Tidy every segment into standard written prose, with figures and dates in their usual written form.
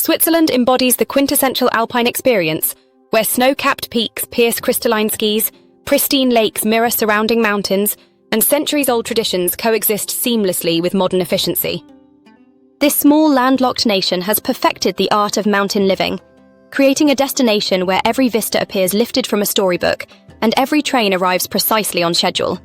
Switzerland embodies the quintessential Alpine experience, where snow-capped peaks pierce crystalline skis, pristine lakes mirror surrounding mountains, and centuries-old traditions coexist seamlessly with modern efficiency. This small landlocked nation has perfected the art of mountain living, creating a destination where every vista appears lifted from a storybook and every train arrives precisely on schedule.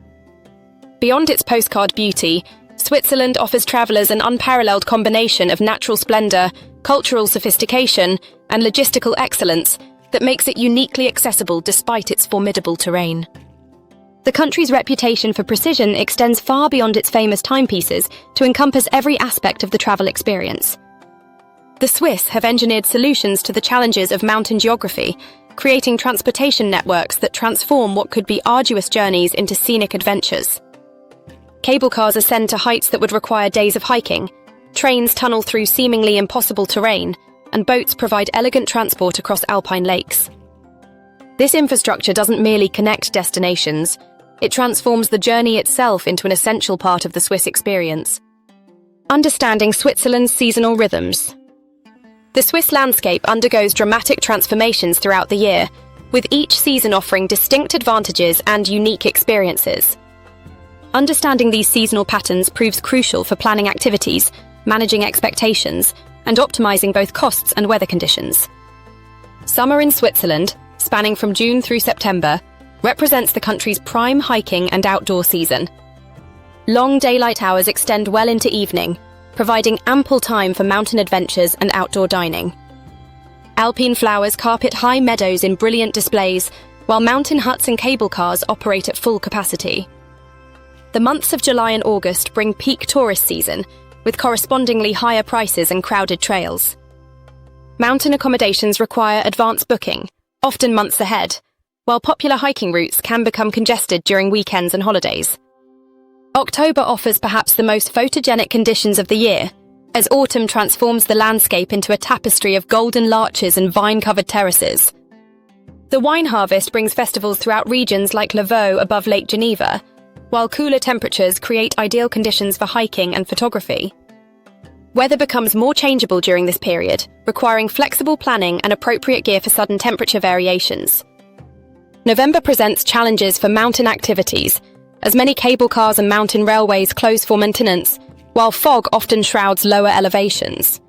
Beyond its postcard beauty, Switzerland offers travelers an unparalleled combination of natural splendor, cultural sophistication, and logistical excellence that makes it uniquely accessible despite its formidable terrain. The country's reputation for precision extends far beyond its famous timepieces to encompass every aspect of the travel experience. The Swiss have engineered solutions to the challenges of mountain geography, creating transportation networks that transform what could be arduous journeys into scenic adventures. Cable cars ascend to heights that would require days of hiking, trains tunnel through seemingly impossible terrain, and boats provide elegant transport across Alpine lakes. This infrastructure doesn't merely connect destinations, it transforms the journey itself into an essential part of the Swiss experience. Understanding Switzerland's seasonal rhythms. The Swiss landscape undergoes dramatic transformations throughout the year, with each season offering distinct advantages and unique experiences. Understanding these seasonal patterns proves crucial for planning activities, managing expectations, and optimizing both costs and weather conditions. Summer in Switzerland, spanning from June through September, represents the country's prime hiking and outdoor season. Long daylight hours extend well into evening, providing ample time for mountain adventures and outdoor dining. Alpine flowers carpet high meadows in brilliant displays, while mountain huts and cable cars operate at full capacity. The months of July and August bring peak tourist season, with correspondingly higher prices and crowded trails. Mountain accommodations require advance booking, often months ahead, while popular hiking routes can become congested during weekends and holidays. October offers perhaps the most photogenic conditions of the year, as autumn transforms the landscape into a tapestry of golden larches and vine-covered terraces. The wine harvest brings festivals throughout regions like Lavaux above Lake Geneva, while cooler temperatures create ideal conditions for hiking and photography. Weather becomes more changeable during this period, requiring flexible planning and appropriate gear for sudden temperature variations. November presents challenges for mountain activities, as many cable cars and mountain railways close for maintenance, while fog often shrouds lower elevations.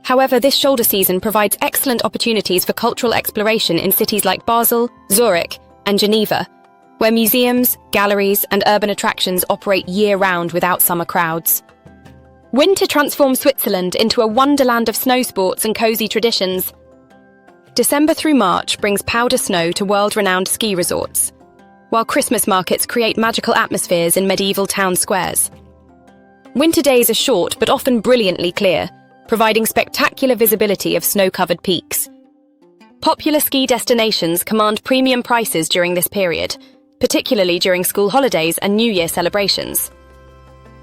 However, this shoulder season provides excellent opportunities for cultural exploration in cities like Basel, Zurich, and Geneva, where museums, galleries, and urban attractions operate year-round without summer crowds. Winter transforms Switzerland into a wonderland of snow sports and cozy traditions. December through March brings powder snow to world-renowned ski resorts, while Christmas markets create magical atmospheres in medieval town squares. Winter days are short but often brilliantly clear, providing spectacular visibility of snow-covered peaks. Popular ski destinations command premium prices during this period, particularly during school holidays and New Year celebrations.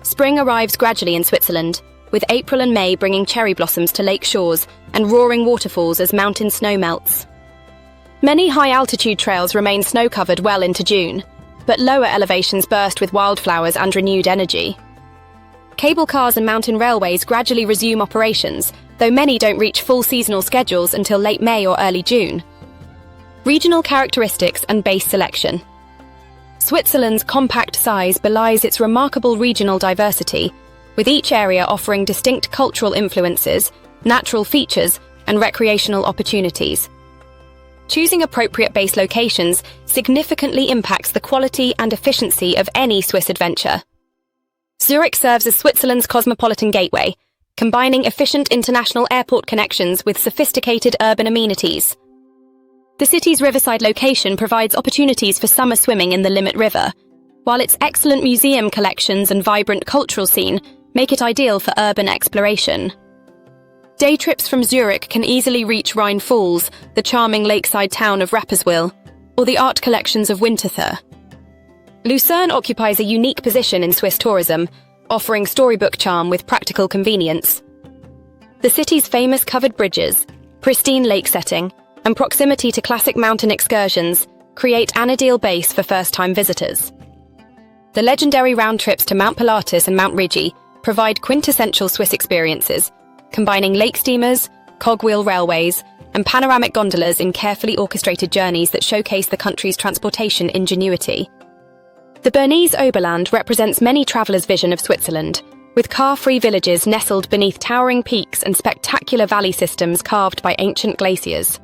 Spring arrives gradually in Switzerland, with April and May bringing cherry blossoms to lake shores and roaring waterfalls as mountain snow melts. Many high-altitude trails remain snow-covered well into June, but lower elevations burst with wildflowers and renewed energy. Cable cars and mountain railways gradually resume operations, though many don't reach full seasonal schedules until late May or early June. Regional characteristics and base selection. Switzerland's compact size belies its remarkable regional diversity, with each area offering distinct cultural influences, natural features, and recreational opportunities. Choosing appropriate base locations significantly impacts the quality and efficiency of any Swiss adventure. Zurich serves as Switzerland's cosmopolitan gateway, combining efficient international airport connections with sophisticated urban amenities. The city's riverside location provides opportunities for summer swimming in the Limmat River, while its excellent museum collections and vibrant cultural scene make it ideal for urban exploration. Day trips from Zurich can easily reach Rhine Falls, the charming lakeside town of Rapperswil, or the art collections of Winterthur. Lucerne occupies a unique position in Swiss tourism, offering storybook charm with practical convenience. The city's famous covered bridges, pristine lake setting, and proximity to classic mountain excursions create an ideal base for first-time visitors. The legendary round trips to Mount Pilatus and Mount Rigi provide quintessential Swiss experiences, combining lake steamers, cogwheel railways, and panoramic gondolas in carefully orchestrated journeys that showcase the country's transportation ingenuity. The Bernese Oberland represents many travellers' vision of Switzerland, with car-free villages nestled beneath towering peaks and spectacular valley systems carved by ancient glaciers.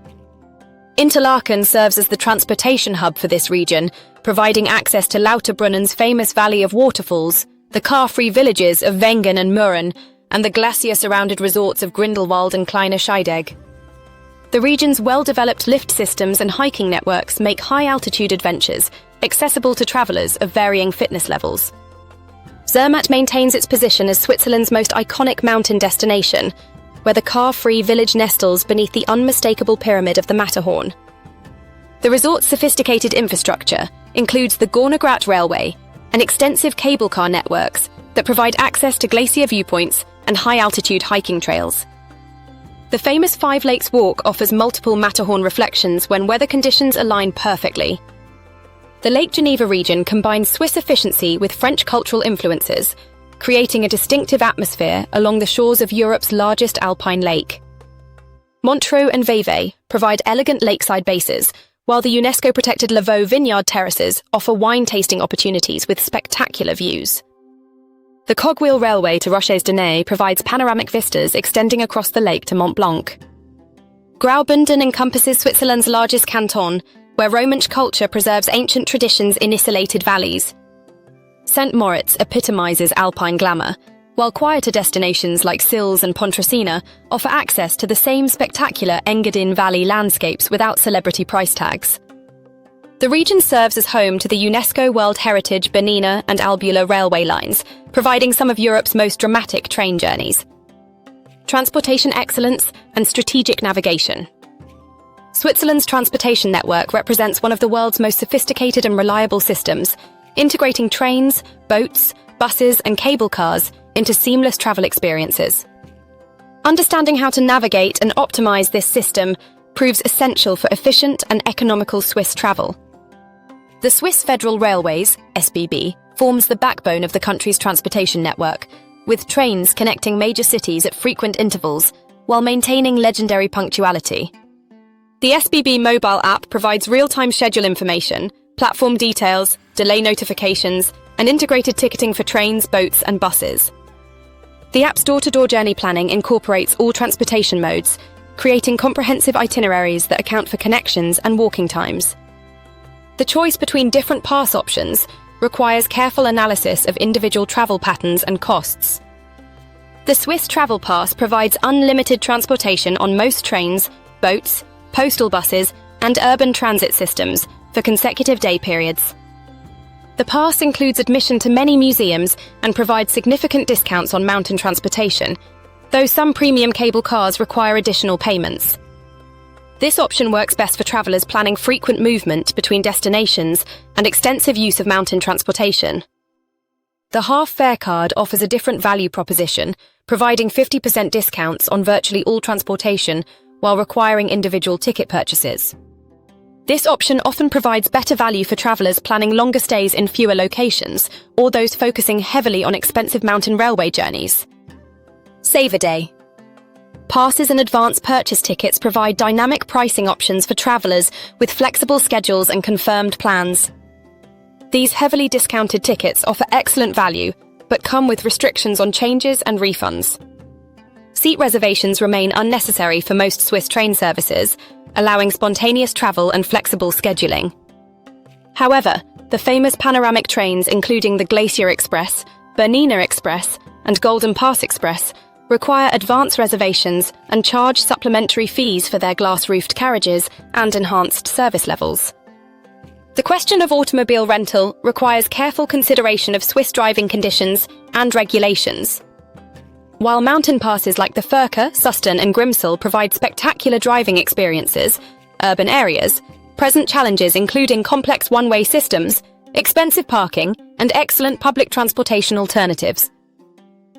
Interlaken serves as the transportation hub for this region, providing access to Lauterbrunnen's famous valley of waterfalls, the car-free villages of Wengen and Murren, and the glacier-surrounded resorts of Grindelwald and Kleine Scheidegg. The region's well-developed lift systems and hiking networks make high-altitude adventures accessible to travellers of varying fitness levels. Zermatt maintains its position as Switzerland's most iconic mountain destination, where the car-free village nestles beneath the unmistakable pyramid of the Matterhorn. The resort's sophisticated infrastructure includes the Gornergrat Railway and extensive cable car networks that provide access to glacier viewpoints and high-altitude hiking trails. The famous Five Lakes Walk offers multiple Matterhorn reflections when weather conditions align perfectly. The Lake Geneva region combines Swiss efficiency with French cultural influences, creating a distinctive atmosphere along the shores of Europe's largest alpine lake. Montreux and Vevey provide elegant lakeside bases, while the UNESCO-protected Lavaux vineyard terraces offer wine-tasting opportunities with spectacular views. The cogwheel railway to Roches-de-Naye provides panoramic vistas extending across the lake to Mont Blanc. Graubünden encompasses Switzerland's largest canton, where Romansh culture preserves ancient traditions in isolated valleys. St. Moritz epitomizes alpine glamour, while quieter destinations like Sils and Pontresina offer access to the same spectacular Engadin Valley landscapes without celebrity price tags. The region serves as home to the UNESCO World Heritage Bernina and Albula railway lines, providing some of Europe's most dramatic train journeys. Transportation excellence and strategic navigation. Switzerland's transportation network represents one of the world's most sophisticated and reliable systems, integrating trains, boats, buses, and cable cars into seamless travel experiences. Understanding how to navigate and optimize this system proves essential for efficient and economical Swiss travel. The Swiss Federal Railways, SBB, forms the backbone of the country's transportation network, with trains connecting major cities at frequent intervals while maintaining legendary punctuality. The SBB mobile app provides real-time schedule information, platform details, delay notifications, and integrated ticketing for trains, boats, and buses. The app's door-to-door journey planning incorporates all transportation modes, creating comprehensive itineraries that account for connections and walking times. The choice between different pass options requires careful analysis of individual travel patterns and costs. The Swiss Travel Pass provides unlimited transportation on most trains, boats, postal buses, and urban transit systems for consecutive day periods. The pass includes admission to many museums and provides significant discounts on mountain transportation, though some premium cable cars require additional payments. This option works best for travellers planning frequent movement between destinations and extensive use of mountain transportation. The half-fare card offers a different value proposition, providing 50% discounts on virtually all transportation while requiring individual ticket purchases. This option often provides better value for travellers planning longer stays in fewer locations, or those focusing heavily on expensive mountain railway journeys. Save a day. Passes and advance purchase tickets provide dynamic pricing options for travellers with flexible schedules and confirmed plans. These heavily discounted tickets offer excellent value, but come with restrictions on changes and refunds. Seat reservations remain unnecessary for most Swiss train services, allowing spontaneous travel and flexible scheduling. However, the famous panoramic trains including the Glacier Express, Bernina Express, and Golden Pass Express require advance reservations and charge supplementary fees for their glass-roofed carriages and enhanced service levels. The question of automobile rental requires careful consideration of Swiss driving conditions and regulations. While mountain passes like the Furka, Suston and Grimsel provide spectacular driving experiences, urban areas present challenges including complex one-way systems, expensive parking, and excellent public transportation alternatives.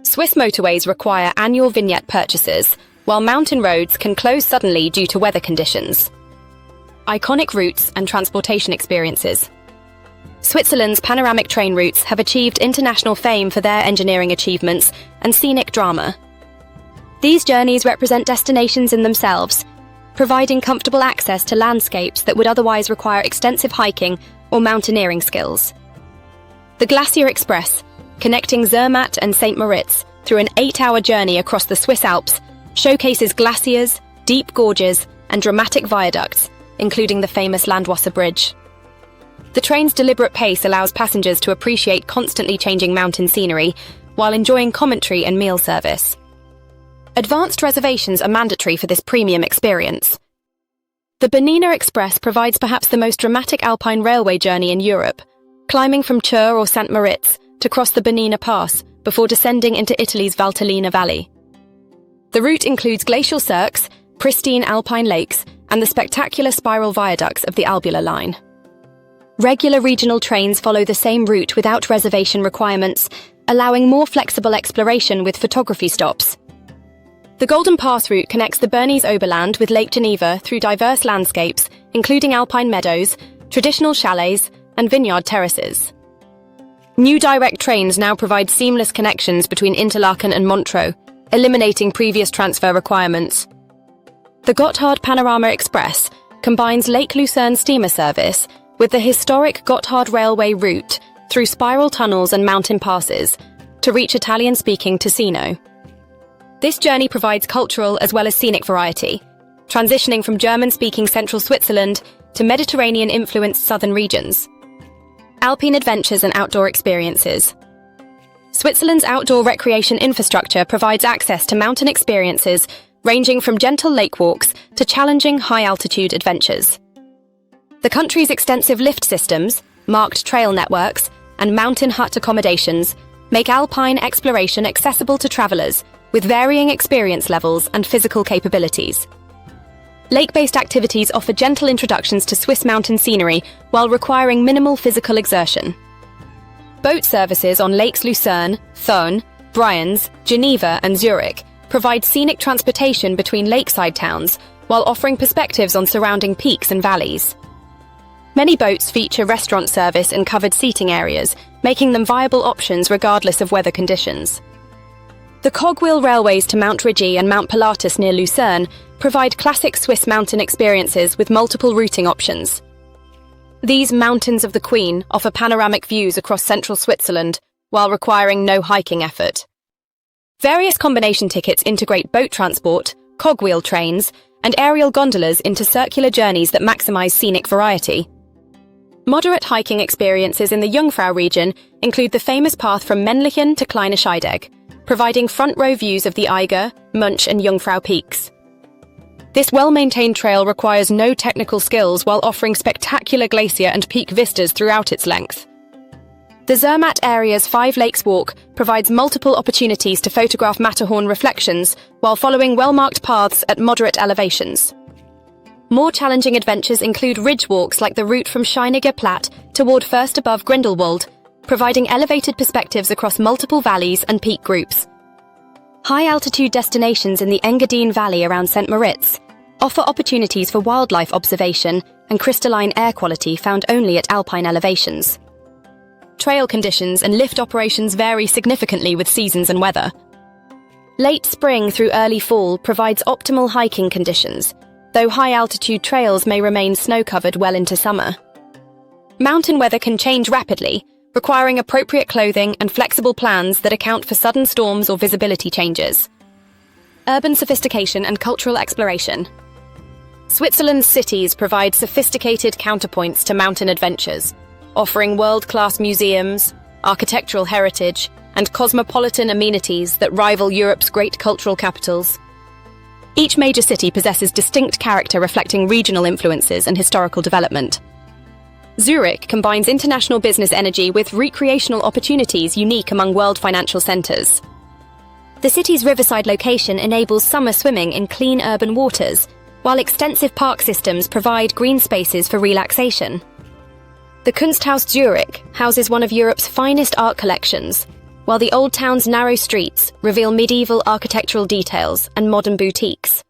Swiss motorways require annual vignette purchases, while mountain roads can close suddenly due to weather conditions. Iconic routes and transportation experiences. Switzerland's panoramic train routes have achieved international fame for their engineering achievements and scenic drama. These journeys represent destinations in themselves, providing comfortable access to landscapes that would otherwise require extensive hiking or mountaineering skills. The Glacier Express, connecting Zermatt and St. Moritz through an 8-hour journey across the Swiss Alps, showcases glaciers, deep gorges, and dramatic viaducts, including the famous Landwasser Bridge. The train's deliberate pace allows passengers to appreciate constantly changing mountain scenery while enjoying commentary and meal service. Advanced reservations are mandatory for this premium experience. The Bernina Express provides perhaps the most dramatic alpine railway journey in Europe, climbing from Chur or St. Moritz to cross the Bernina Pass before descending into Italy's Valtellina Valley. The route includes glacial cirques, pristine alpine lakes, and the spectacular spiral viaducts of the Albula Line. Regular regional trains follow the same route without reservation requirements, allowing more flexible exploration with photography stops. The Golden Pass route connects the Bernese Oberland with Lake Geneva through diverse landscapes, including alpine meadows, traditional chalets, and vineyard terraces. New direct trains now provide seamless connections between Interlaken and Montreux, eliminating previous transfer requirements. The Gotthard Panorama Express combines Lake Lucerne steamer service with the historic Gotthard Railway route through spiral tunnels and mountain passes to reach Italian-speaking Ticino. This journey provides cultural as well as scenic variety, transitioning from German-speaking central Switzerland to Mediterranean-influenced southern regions. Alpine adventures and outdoor experiences. Switzerland's outdoor recreation infrastructure provides access to mountain experiences ranging from gentle lake walks to challenging high-altitude adventures. The country's extensive lift systems, marked trail networks, and mountain hut accommodations make alpine exploration accessible to travelers with varying experience levels and physical capabilities. Lake-based activities offer gentle introductions to Swiss mountain scenery while requiring minimal physical exertion. Boat services on Lakes Lucerne, Thun, Brienz, Geneva, and Zurich provide scenic transportation between lakeside towns while offering perspectives on surrounding peaks and valleys. Many boats feature restaurant service and covered seating areas, making them viable options regardless of weather conditions. The cogwheel railways to Mount Rigi and Mount Pilatus near Lucerne provide classic Swiss mountain experiences with multiple routing options. These Mountains of the Queen offer panoramic views across central Switzerland while requiring no hiking effort. Various combination tickets integrate boat transport, cogwheel trains, and aerial gondolas into circular journeys that maximize scenic variety. Moderate hiking experiences in the Jungfrau region include the famous path from Männlichen to Kleine Scheidegg, providing front-row views of the Eiger, Munch, and Jungfrau peaks. This well-maintained trail requires no technical skills while offering spectacular glacier and peak vistas throughout its length. The Zermatt area's Five Lakes Walk provides multiple opportunities to photograph Matterhorn reflections while following well-marked paths at moderate elevations. More challenging adventures include ridge walks like the route from Scheiniger Platt toward First above Grindelwald, providing elevated perspectives across multiple valleys and peak groups. High-altitude destinations in the Engadine Valley around St. Moritz offer opportunities for wildlife observation and crystalline air quality found only at alpine elevations. Trail conditions and lift operations vary significantly with seasons and weather. Late spring through early fall provides optimal hiking conditions, though high-altitude trails may remain snow-covered well into summer. Mountain weather can change rapidly, requiring appropriate clothing and flexible plans that account for sudden storms or visibility changes. Urban sophistication and cultural exploration. Switzerland's cities provide sophisticated counterpoints to mountain adventures, offering world-class museums, architectural heritage, and cosmopolitan amenities that rival Europe's great cultural capitals. Each major city possesses distinct character reflecting regional influences and historical development. Zurich combines international business energy with recreational opportunities unique among world financial centres. The city's riverside location enables summer swimming in clean urban waters, while extensive park systems provide green spaces for relaxation. The Kunsthaus Zurich houses one of Europe's finest art collections, while the Old Town's narrow streets reveal medieval architectural details and modern boutiques.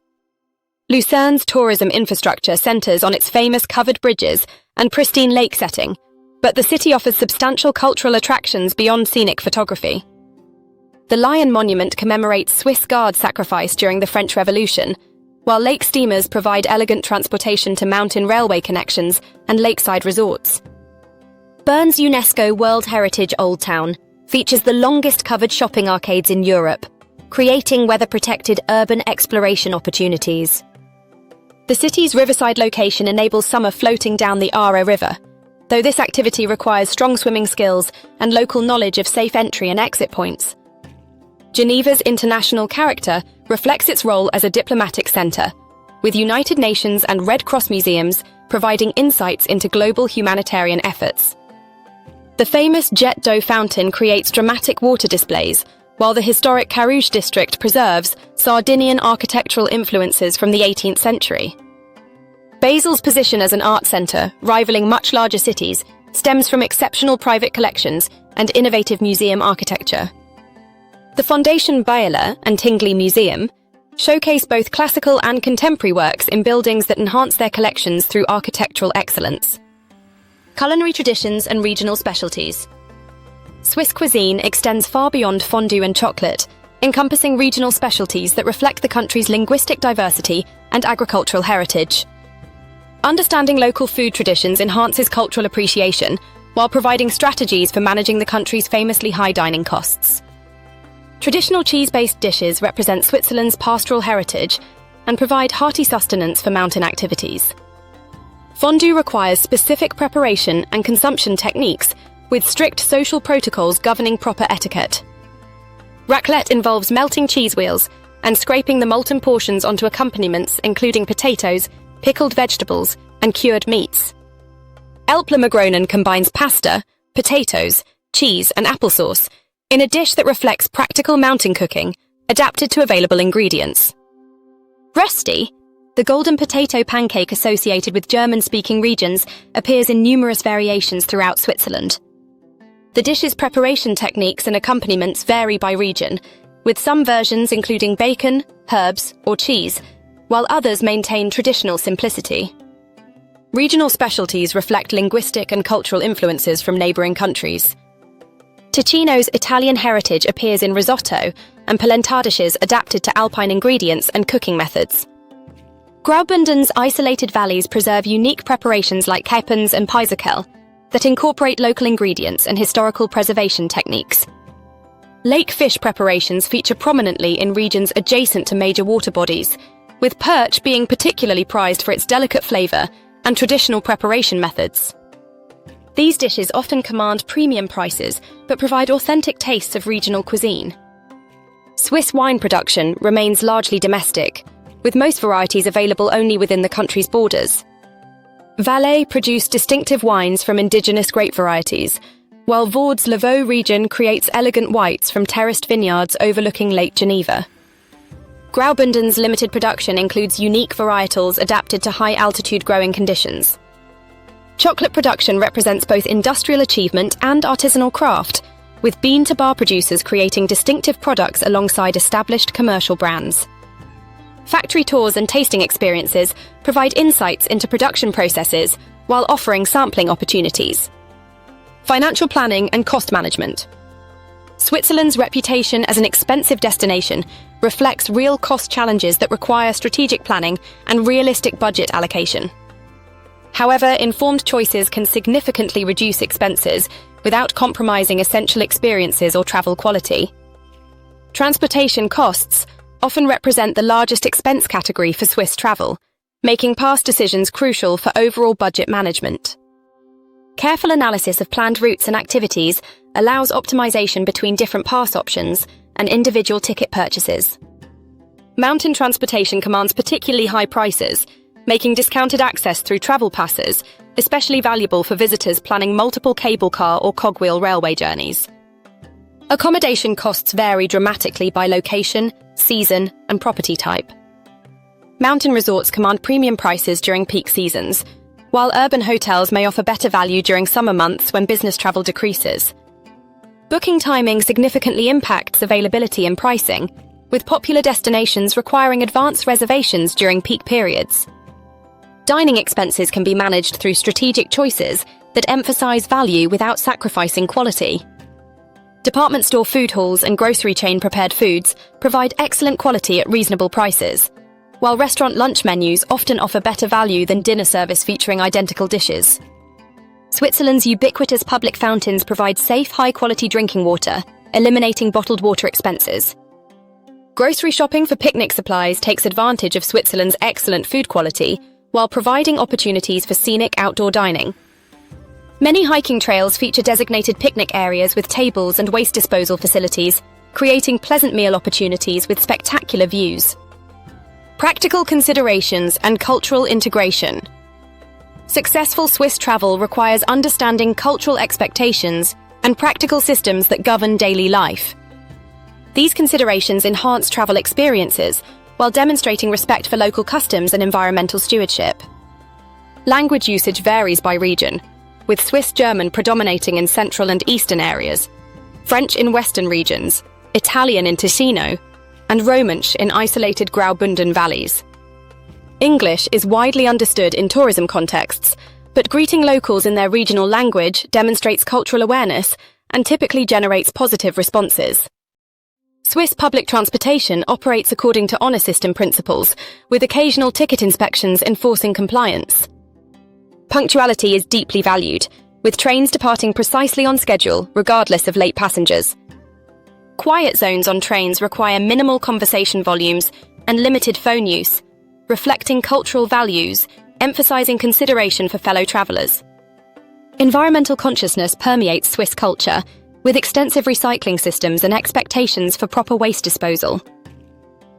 Lucerne's tourism infrastructure centres on its famous covered bridges and pristine lake setting, but the city offers substantial cultural attractions beyond scenic photography. The Lion Monument commemorates Swiss Guards' sacrifice during the French Revolution, while lake steamers provide elegant transportation to mountain railway connections and lakeside resorts. Bern's UNESCO World Heritage Old Town features the longest covered shopping arcades in Europe, creating weather-protected urban exploration opportunities. The city's riverside location enables summer floating down the Aare River, though this activity requires strong swimming skills and local knowledge of safe entry and exit points. Geneva's international character reflects its role as a diplomatic centre, with United Nations and Red Cross museums providing insights into global humanitarian efforts. The famous Jet d'eau fountain creates dramatic water displays, while the historic Carouge district preserves Sardinian architectural influences from the 18th century. Basel's position as an art centre, rivaling much larger cities, stems from exceptional private collections and innovative museum architecture. The Fondation Bayerler and Tingley Museum showcase both classical and contemporary works in buildings that enhance their collections through architectural excellence. Culinary traditions and regional specialties. Swiss cuisine extends far beyond fondue and chocolate, encompassing regional specialties that reflect the country's linguistic diversity and agricultural heritage. Understanding local food traditions enhances cultural appreciation, while providing strategies for managing the country's famously high dining costs. Traditional cheese-based dishes represent Switzerland's pastoral heritage and provide hearty sustenance for mountain activities. Fondue requires specific preparation and consumption techniques, with strict social protocols governing proper etiquette. Raclette involves melting cheese wheels and scraping the molten portions onto accompaniments including potatoes, pickled vegetables, and cured meats. Elplermagronen combines pasta, potatoes, cheese, and applesauce in a dish that reflects practical mountain cooking, adapted to available ingredients. Rösti, the golden potato pancake associated with German-speaking regions, appears in numerous variations throughout Switzerland. The dish's preparation techniques and accompaniments vary by region, with some versions including bacon, herbs, or cheese, while others maintain traditional simplicity. Regional specialties reflect linguistic and cultural influences from neighbouring countries. Ticino's Italian heritage appears in risotto and polenta dishes adapted to Alpine ingredients and cooking methods. Graubünden's isolated valleys preserve unique preparations like Keipens and Peiserkel that incorporate local ingredients and historical preservation techniques. Lake fish preparations feature prominently in regions adjacent to major water bodies, with perch being particularly prized for its delicate flavour and traditional preparation methods. These dishes often command premium prices, but provide authentic tastes of regional cuisine. Swiss wine production remains largely domestic, with most varieties available only within the country's borders. Valais produce distinctive wines from indigenous grape varieties, while Vaud's Lavaux region creates elegant whites from terraced vineyards overlooking Lake Geneva. Graubünden's limited production includes unique varietals adapted to high-altitude growing conditions. Chocolate production represents both industrial achievement and artisanal craft, with bean-to-bar producers creating distinctive products alongside established commercial brands. Factory tours and tasting experiences provide insights into production processes while offering sampling opportunities. Financial planning and cost management. Switzerland's reputation as an expensive destination reflects real cost challenges that require strategic planning and realistic budget allocation. However, informed choices can significantly reduce expenses without compromising essential experiences or travel quality. Transportation costs often represent the largest expense category for Swiss travel, making past decisions crucial for overall budget management. Careful analysis of planned routes and activities allows optimization between different pass options and individual ticket purchases. Mountain transportation commands particularly high prices, making discounted access through travel passes especially valuable for visitors planning multiple cable car or cogwheel railway journeys. Accommodation costs vary dramatically by location, season, and property type. Mountain resorts command premium prices during peak seasons, while urban hotels may offer better value during summer months when business travel decreases. Booking timing significantly impacts availability and pricing, with popular destinations requiring advance reservations during peak periods. Dining expenses can be managed through strategic choices that emphasize value without sacrificing quality. Department store food halls and grocery chain prepared foods provide excellent quality at reasonable prices, while restaurant lunch menus often offer better value than dinner service featuring identical dishes. Switzerland's ubiquitous public fountains provide safe, high-quality drinking water, eliminating bottled water expenses. Grocery shopping for picnic supplies takes advantage of Switzerland's excellent food quality while providing opportunities for scenic outdoor dining. Many hiking trails feature designated picnic areas with tables and waste disposal facilities, creating pleasant meal opportunities with spectacular views. Practical considerations and cultural integration. Successful Swiss travel requires understanding cultural expectations and practical systems that govern daily life. These considerations enhance travel experiences while demonstrating respect for local customs and environmental stewardship. Language usage varies by region, with Swiss German predominating in central and eastern areas, French in western regions, Italian in Ticino, and Romansh in isolated Graubünden valleys. English is widely understood in tourism contexts, but greeting locals in their regional language demonstrates cultural awareness and typically generates positive responses. Swiss public transportation operates according to honor system principles, with occasional ticket inspections enforcing compliance. Punctuality is deeply valued, with trains departing precisely on schedule, regardless of late passengers. Quiet zones on trains require minimal conversation volumes and limited phone use, reflecting cultural values, emphasizing consideration for fellow travelers. Environmental consciousness permeates Swiss culture, with extensive recycling systems and expectations for proper waste disposal.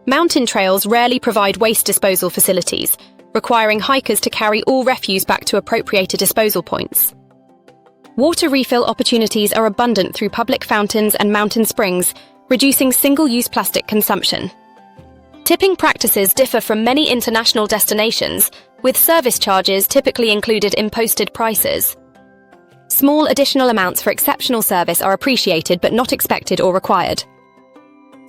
Mountain trails rarely provide waste disposal facilities, requiring hikers to carry all refuse back to appropriated disposal points. Water refill opportunities are abundant through public fountains and mountain springs, reducing single-use plastic consumption. Tipping practices differ from many international destinations, with service charges typically included in posted prices. Small additional amounts for exceptional service are appreciated but not expected or required.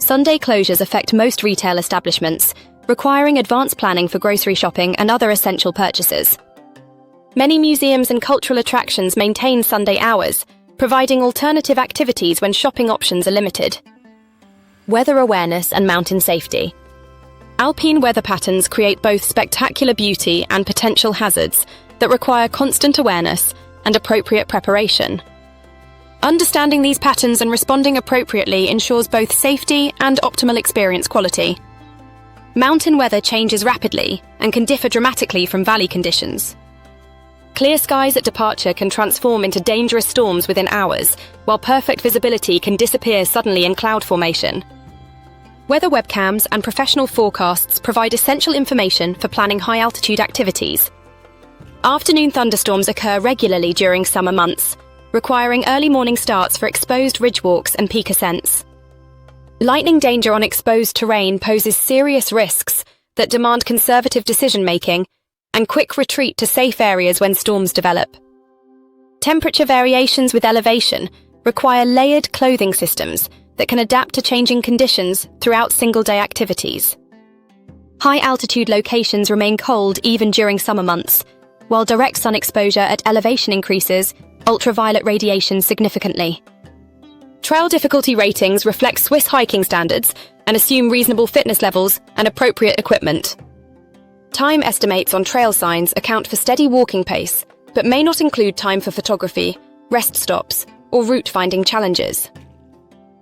Sunday closures affect most retail establishments, requiring advanced planning for grocery shopping and other essential purchases. Many museums and cultural attractions maintain Sunday hours, providing alternative activities when shopping options are limited. Weather awareness and mountain safety. Alpine weather patterns create both spectacular beauty and potential hazards that require constant awareness and appropriate preparation. Understanding these patterns and responding appropriately ensures both safety and optimal experience quality. Mountain weather changes rapidly and can differ dramatically from valley conditions. Clear skies at departure can transform into dangerous storms within hours, while perfect visibility can disappear suddenly in cloud formation. Weather webcams and professional forecasts provide essential information for planning high-altitude activities. Afternoon thunderstorms occur regularly during summer months, requiring early morning starts for exposed ridge walks and peak ascents. Lightning danger on exposed terrain poses serious risks that demand conservative decision-making and quick retreat to safe areas when storms develop. Temperature variations with elevation require layered clothing systems that can adapt to changing conditions throughout single-day activities. High-altitude locations remain cold even during summer months, while direct sun exposure at elevation increases ultraviolet radiation significantly. Trail difficulty ratings reflect Swiss hiking standards and assume reasonable fitness levels and appropriate equipment. Time estimates on trail signs account for steady walking pace, but may not include time for photography, rest stops, or route-finding challenges.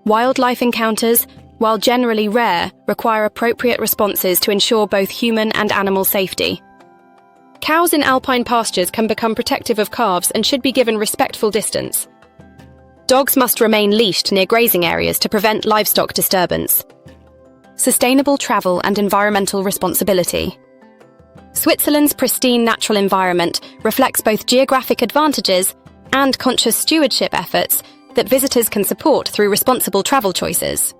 Wildlife encounters, while generally rare, require appropriate responses to ensure both human and animal safety. Cows in alpine pastures can become protective of calves and should be given respectful distance. Dogs must remain leashed near grazing areas to prevent livestock disturbance. Sustainable travel and environmental responsibility. Switzerland's pristine natural environment reflects both geographic advantages and conscious stewardship efforts that visitors can support through responsible travel choices.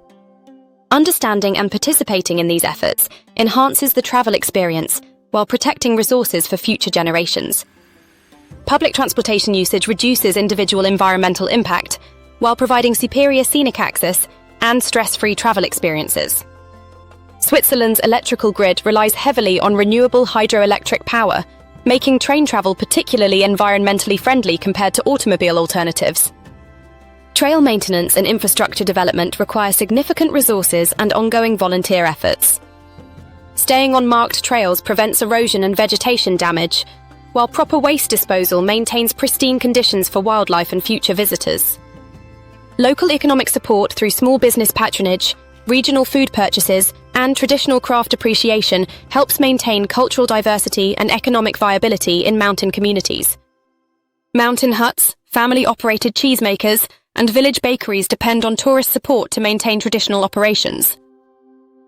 Understanding and participating in these efforts enhances the travel experience while protecting resources for future generations. Public transportation usage reduces individual environmental impact while providing superior scenic access and stress-free travel experiences. Switzerland's electrical grid relies heavily on renewable hydroelectric power, making train travel particularly environmentally friendly compared to automobile alternatives. Trail maintenance and infrastructure development require significant resources and ongoing volunteer efforts. Staying on marked trails prevents erosion and vegetation damage, while proper waste disposal maintains pristine conditions for wildlife and future visitors. Local economic support through small business patronage, regional food purchases, and traditional craft appreciation helps maintain cultural diversity and economic viability in mountain communities. Mountain huts, family-operated cheesemakers, and village bakeries depend on tourist support to maintain traditional operations.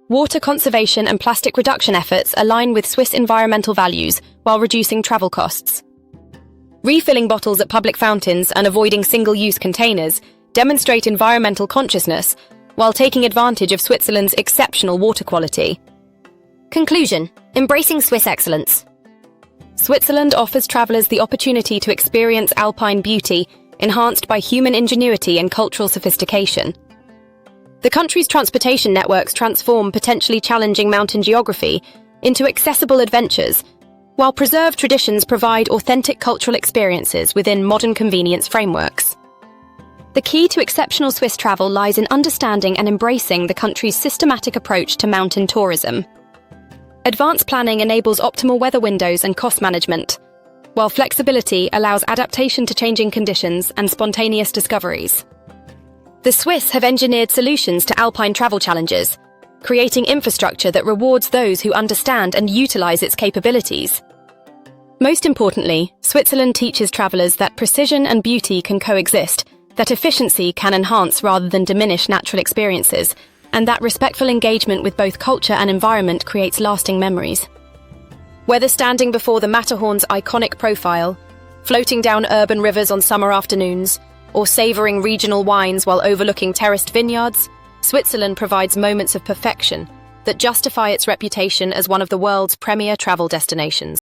Water conservation and plastic reduction efforts align with Swiss environmental values while reducing travel costs. Refilling bottles at public fountains and avoiding single-use containers demonstrate environmental consciousness while taking advantage of Switzerland's exceptional water quality. Conclusion: embracing Swiss excellence. Switzerland offers travelers the opportunity to experience alpine beauty enhanced by human ingenuity and cultural sophistication. The country's transportation networks transform potentially challenging mountain geography into accessible adventures, while preserved traditions provide authentic cultural experiences within modern convenience frameworks. The key to exceptional Swiss travel lies in understanding and embracing the country's systematic approach to mountain tourism. Advanced planning enables optimal weather windows and cost management, while flexibility allows adaptation to changing conditions and spontaneous discoveries. The Swiss have engineered solutions to alpine travel challenges, creating infrastructure that rewards those who understand and utilize its capabilities. Most importantly, Switzerland teaches travelers that precision and beauty can coexist, that efficiency can enhance rather than diminish natural experiences, and that respectful engagement with both culture and environment creates lasting memories. Whether standing before the Matterhorn's iconic profile, floating down urban rivers on summer afternoons, or savouring regional wines while overlooking terraced vineyards, Switzerland provides moments of perfection that justify its reputation as one of the world's premier travel destinations.